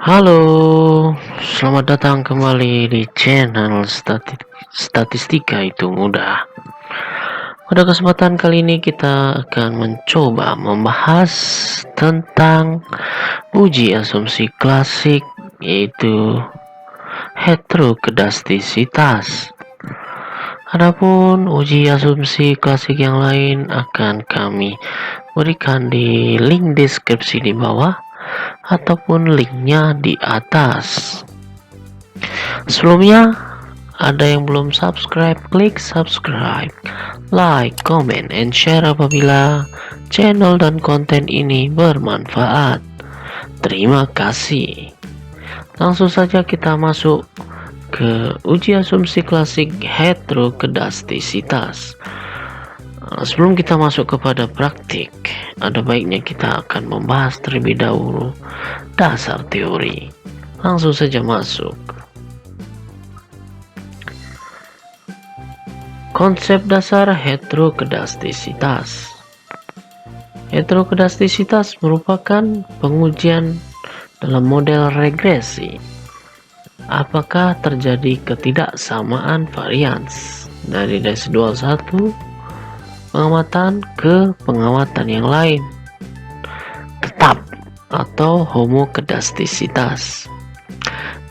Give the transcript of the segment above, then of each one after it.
Halo, selamat datang kembali di channel Statistika Itu Mudah. Pada kesempatan kali ini kita akan mencoba membahas tentang uji asumsi klasik, yaitu heterokedastisitas. Adapun uji asumsi klasik yang lain akan kami berikan di link deskripsi di bawah ataupun linknya di atas. Sebelumnya, ada yang belum subscribe, klik subscribe, like, comment, and share apabila channel dan konten ini bermanfaat. Terima kasih. Langsung saja kita masuk ke uji asumsi klasik heterokedastisitas. Sebelum kita masuk kepada praktik, ada baiknya kita akan membahas terlebih dahulu dasar teori. Langsung saja masuk. Konsep dasar heterokedastisitas. Heterokedastisitas merupakan pengujian dalam model regresi. Apakah terjadi ketidaksamaan varians dari residual satu pengamatan ke pengamatan yang lain tetap atau homokedastisitas.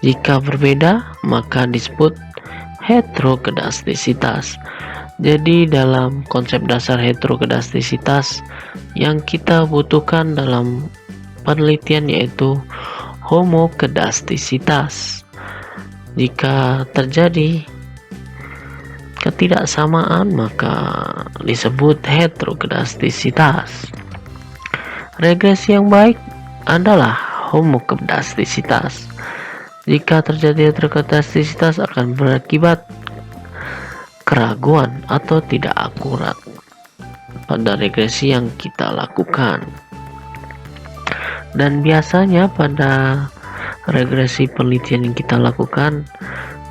Jika berbeda, maka disebut heterokedastisitas. Jadi dalam konsep dasar heterokedastisitas yang kita butuhkan dalam penelitian yaitu homokedastisitas. Jika terjadi ketidaksamaan maka disebut heterokedastisitas. Regresi yang baik adalah homokedastisitas. Jika terjadi heterokedastisitas akan berakibat keraguan atau tidak akurat pada regresi yang kita lakukan. Dan biasanya pada regresi penelitian yang kita lakukan,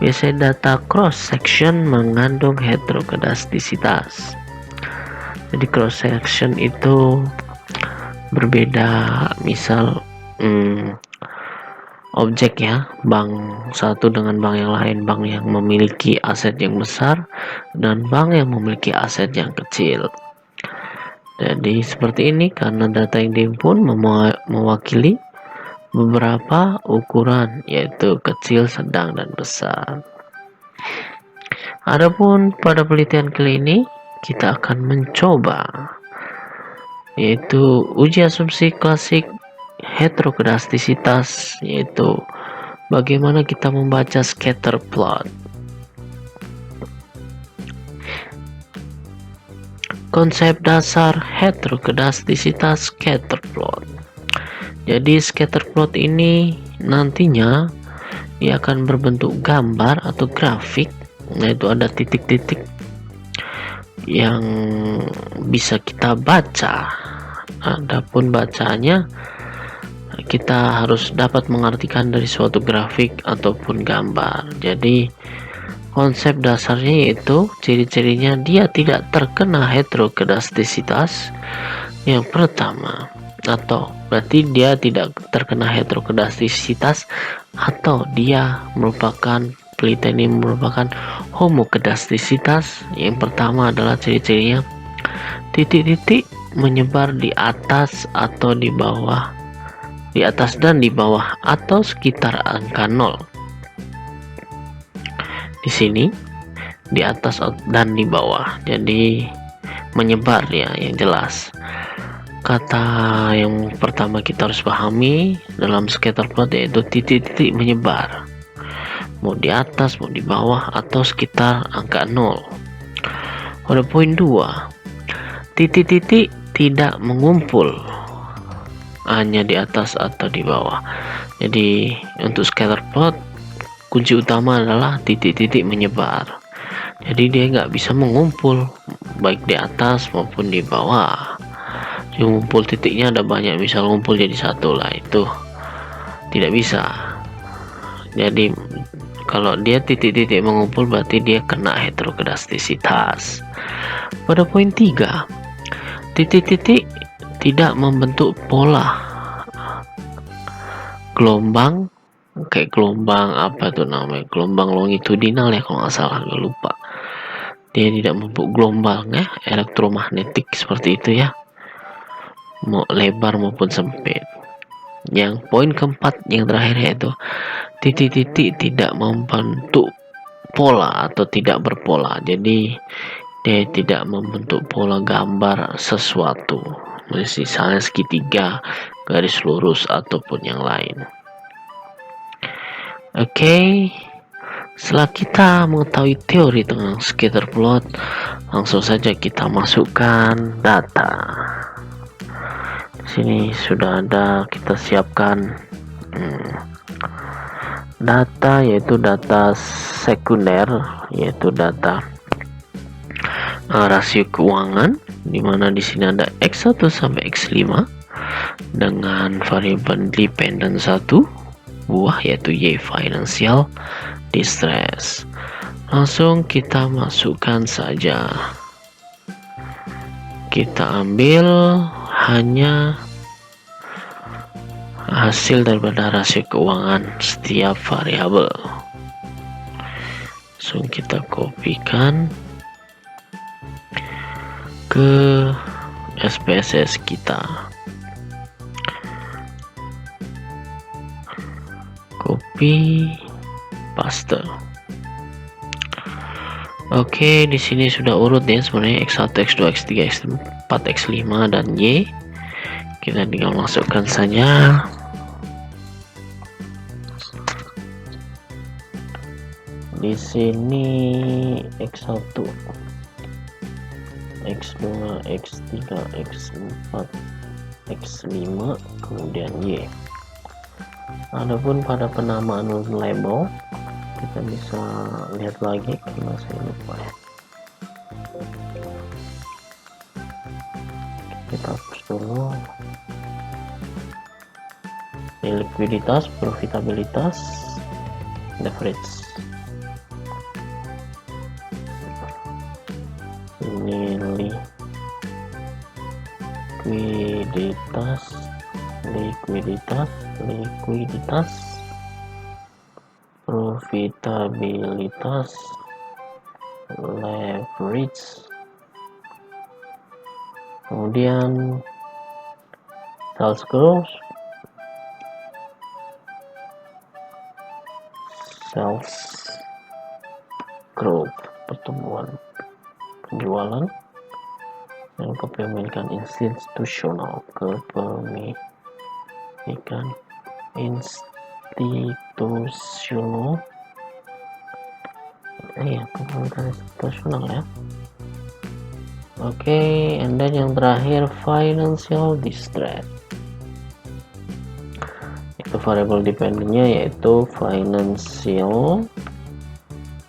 biasanya data cross section mengandung heterokedastisitas. Jadi cross section itu berbeda, misal objek ya, bank satu dengan bank yang lain, bank yang memiliki aset yang besar dan bank yang memiliki aset yang kecil. Jadi seperti ini karena data yang dihimpun mewakili beberapa ukuran yaitu kecil, sedang, dan besar. Adapun pada penelitian kali ini kita akan mencoba yaitu uji asumsi klasik heterokedastisitas, yaitu bagaimana kita membaca scatter plot. Konsep dasar heterokedastisitas scatter plot. Jadi scatter plot ini nantinya dia akan berbentuk gambar atau grafik, yaitu ada titik-titik yang bisa kita baca. Adapun bacanya kita harus dapat mengartikan dari suatu grafik ataupun gambar. Jadi konsep dasarnya yaitu ciri-cirinya dia tidak terkena heterokedastisitas. Yang pertama, atau berarti dia tidak terkena heterokedastisitas atau dia merupakan penelitian ini merupakan homokedastisitas. Yang pertama adalah ciri-cirinya titik-titik menyebar di atas atau di bawah, di atas dan di bawah atau sekitar angka 0. Di sini di atas dan di bawah, jadi menyebar ya, yang jelas. Kata yang pertama kita harus pahami dalam scatter plot yaitu titik-titik menyebar, mau di atas, mau di bawah, atau sekitar angka 0. Pada poin 2, titik-titik tidak mengumpul, hanya di atas atau di bawah. Jadi untuk scatter plot kunci utama adalah titik-titik menyebar. Jadi dia nggak bisa mengumpul baik di atas maupun di bawah. Ngumpul titiknya ada banyak, misal ngumpul jadi satu lah, itu tidak bisa. Jadi kalau dia titik-titik mengumpul berarti dia kena heterokedastisitas. Pada poin 3, titik-titik tidak membentuk pola gelombang kayak gelombang apa tuh namanya, gelombang longitudinal ya kalau nggak salah, nggak lupa. Dia tidak membentuk gelombang ya, elektromagnetik seperti itu ya, mau lebar maupun sempit. Yang poin keempat yang terakhir yaitu titik-titik tidak membentuk pola atau tidak berpola. Jadi dia tidak membentuk pola gambar sesuatu, misalnya segitiga, garis lurus ataupun yang lain. Oke, setelah kita mengetahui teori tentang scatter plot, langsung saja kita masukkan data. Di sini sudah ada, kita siapkan data, yaitu data sekunder, yaitu data rasio keuangan, dimana di sini ada X1 sampai X5 dengan variabel dependent 1 buah, yaitu Y, financial distress. Langsung kita masukkan saja, kita ambil hanya hasil daripada rasio keuangan setiap variabel. Langsung kita kopikan ke SPSS kita, copy paste. Oke, di sini sudah urut ya sebenarnya, X1, X2, X3, X4, X5 dan Y. Kita tinggal masukkan saja. Di sini X1, X2, X3, X4, X5, kemudian Y. Adapun pada penamaan label, kita bisa lihat lagi karena saya lupa ya. Kita hapus dulu. Ini likuiditas, profitabilitas, leverage. Ini likuiditas, profitabilitas, leverage, kemudian sales growth, pertumbuhan penjualan, dan kepemilikan institusional, kepemilikan institusional ya. Oke, and then yang terakhir financial distress. Itu variable dependentnya yaitu financial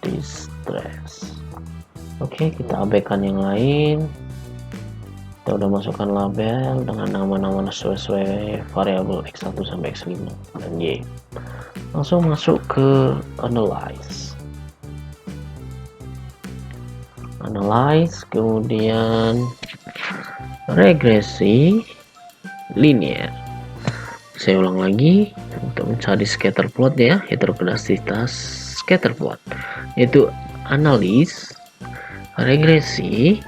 distress. Oke, kita abaikan yang lain. Kita udah masukkan label dengan nama-nama sesuai variabel X1 sampai X5 dan Y. Langsung masuk ke analyze, kemudian regresi linear. Saya ulang lagi, untuk mencari scatter plot ya, heterogeneisitas scatter plot, yaitu analis, regresi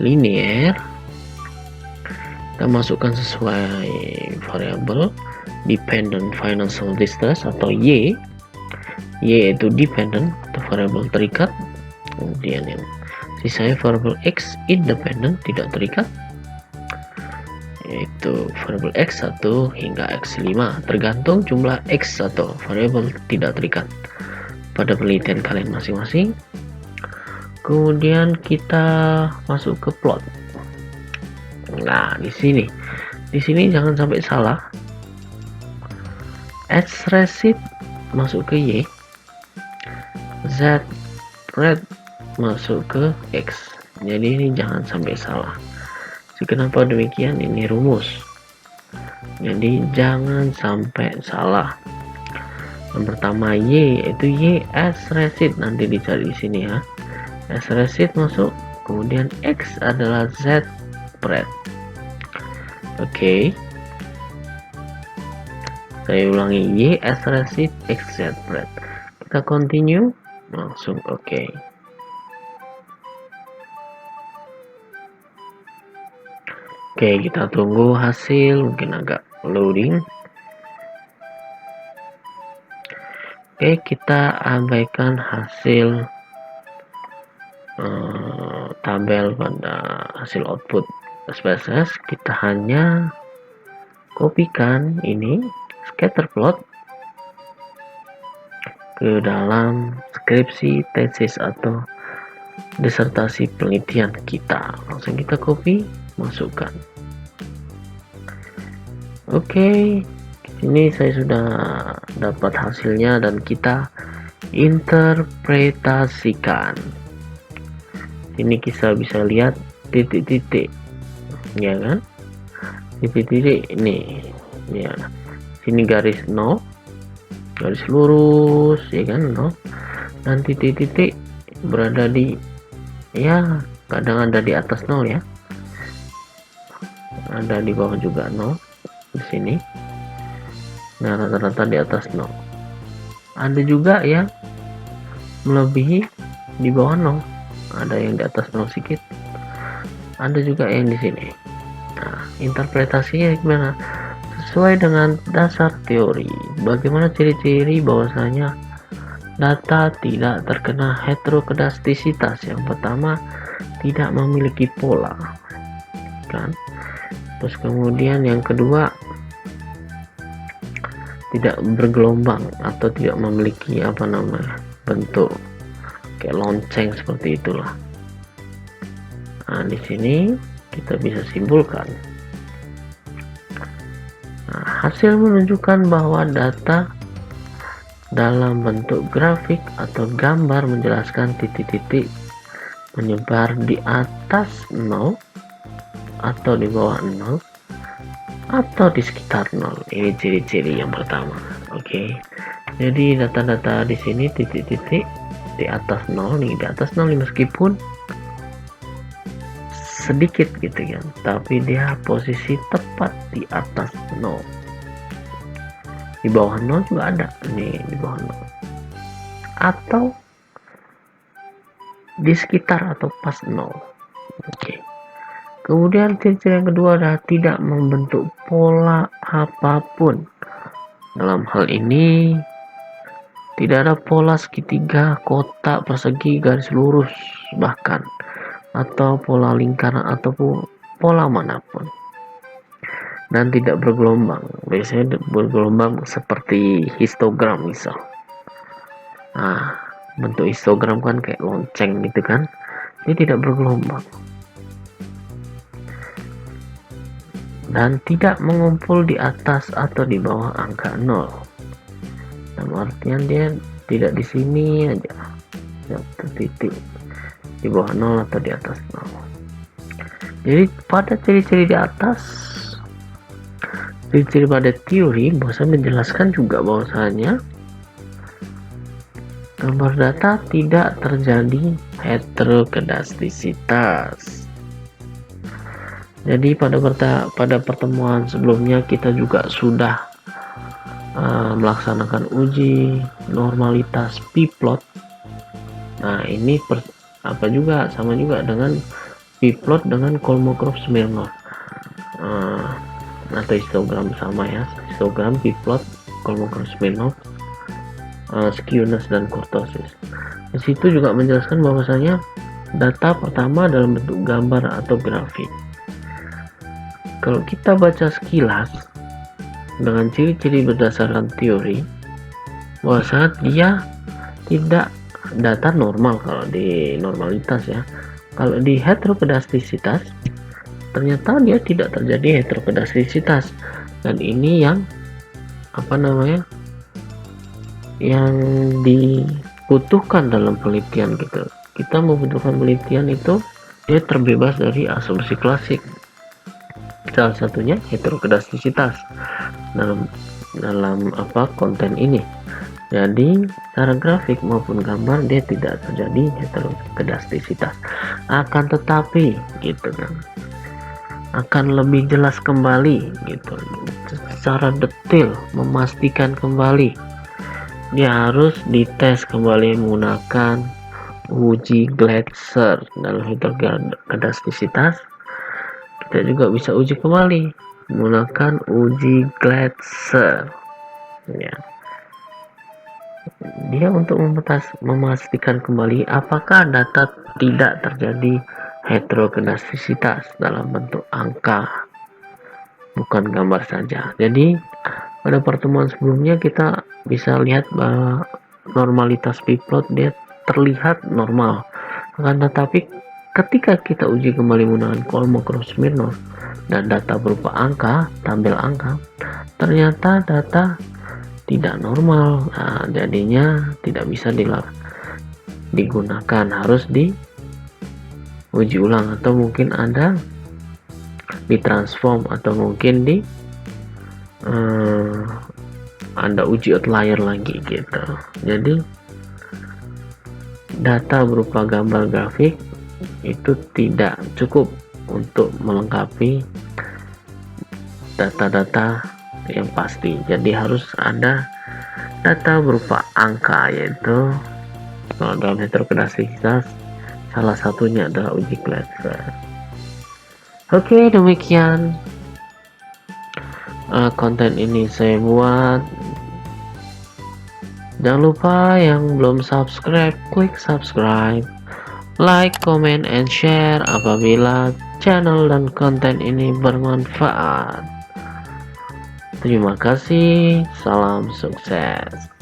linear. Kita masukkan sesuai variabel dependent financial distress atau Y. Y itu dependent atau variabel terikat, kemudian yang sisanya variabel X independent tidak terikat, yaitu variabel X1 hingga X5 tergantung jumlah X atau variabel tidak terikat pada penelitian kalian masing-masing. Kemudian kita masuk ke plot. Nah, di sini jangan sampai salah. X receipt masuk ke Y, Z red masuk ke X. Jadi ini jangan sampai salah. Kenapa demikian? Ini rumus. Jadi jangan sampai salah. Yang pertama Y, itu Y S receipt, nanti dicari di sini ya. S receipt masuk, kemudian X adalah Z spread. Oke. Saya ulangi, Y as receipt, X Z bread. Kita continue, langsung oke. Oke, kita tunggu hasil, mungkin agak loading. Oke, kita abaikan hasil tabel pada hasil output SPSS. Kita hanya kopikan ini scatter plot ke dalam skripsi, tesis atau disertasi penelitian kita. Langsung kita copy, masukkan. Oke, ini saya sudah dapat hasilnya dan kita interpretasikan. Ini kita bisa lihat titik-titik, ya kan? Titik-titik ini, ya. Sini garis 0, garis lurus, ya kan, 0. Dan titik-titik berada di, ya, kadang ada di atas 0 ya, ada di bawah juga 0 di sini. Nah, rata-rata di atas 0. Ada juga yang melebihi di bawah 0, ada yang di atas 0 sedikit, ada juga yang di sini. Nah, interpretasinya gimana? Sesuai dengan dasar teori. Bagaimana ciri-ciri bahwasanya data tidak terkena heterokedastisitas? Yang pertama, tidak memiliki pola, kan? Terus kemudian yang kedua, tidak bergelombang atau tidak memiliki bentuk kayak lonceng seperti itulah. Nah, di sini kita bisa simpulkan. Nah, hasil menunjukkan bahwa data dalam bentuk grafik atau gambar menjelaskan titik-titik menyebar di atas 0 atau di bawah 0 atau di sekitar 0. Ini ciri-ciri yang pertama. Oke. Jadi data-data di sini titik-titik di atas 0 nih, di atas 0 nih, meskipun sedikit gitu kan, tapi dia posisi tepat di atas 0. Di bawah 0 juga ada nih, di bawah 0 atau di sekitar atau pas 0. Oke. Kemudian ciri-ciri yang kedua adalah tidak membentuk pola apapun. Dalam hal ini tidak ada pola segitiga, kotak, persegi, garis lurus bahkan, atau pola lingkaran ataupun pola manapun. Dan tidak bergelombang. Biasanya bergelombang seperti histogram misal. Nah, bentuk histogram kan kayak lonceng gitu kan. Ini tidak bergelombang. Dan tidak mengumpul di atas atau di bawah angka 0. Dalam artian dia tidak di sini aja, satu titik di bawah 0 atau di atas 0. Jadi pada ciri-ciri di atas, ciri-ciri pada teori bisa menjelaskan juga bahwasanya gambar data tidak terjadi heterokedastisitas. Jadi pada pertemuan sebelumnya kita juga sudah melaksanakan uji normalitas p-plot. Nah, ini sama juga dengan p-plot dengan Kolmogorov-Smirnov atau histogram sama ya, histogram, p-plot, Kolmogorov-Smirnov, skewness dan kurtosis. Di situ juga menjelaskan bahwasanya data pertama dalam bentuk gambar atau grafik. Kalau kita baca sekilas dengan ciri-ciri berdasarkan teori, bahwasanya dia tidak data normal kalau di normalitas ya. Kalau di heterokedastisitas ternyata dia tidak terjadi heterokedastisitas, dan ini yang yang dibutuhkan dalam penelitian gitu. Kita membutuhkan penelitian itu dia terbebas dari asumsi klasik. Salah satunya heterokedastisitas dalam konten ini. Jadi secara grafik maupun gambar dia tidak terjadi heterokedastisitas. Akan tetapi gitu kan, akan lebih jelas kembali gitu secara detail memastikan kembali. Dia harus dites kembali menggunakan uji Glasser dalam hidrogradasitas. Kita juga bisa uji kembali menggunakan uji Glasser ya. Dia untuk memastikan kembali apakah data tidak terjadi heterogedasitas dalam bentuk angka, bukan gambar saja. Jadi pada pertemuan sebelumnya kita bisa lihat bahwa normalitas p-plot dia terlihat normal, akan tetapi ketika kita uji kembali menggunakan Kolmogorov-Smirnov dan data berupa angka, tabel angka, ternyata data tidak normal. Nah, jadinya tidak bisa digunakan, harus diuji ulang, atau mungkin ada ditransform, atau mungkin ada uji outlier lagi gitu. Jadi data berupa gambar grafik itu tidak cukup untuk melengkapi data-data yang pasti. Jadi harus ada data berupa angka, yaitu kalau dalam heterogedasitas salah satunya adalah uji Glasser. Oke, demikian konten ini saya buat. Jangan lupa yang belum subscribe, klik subscribe, like, comment, and share apabila channel dan konten ini bermanfaat. Terima kasih, salam sukses.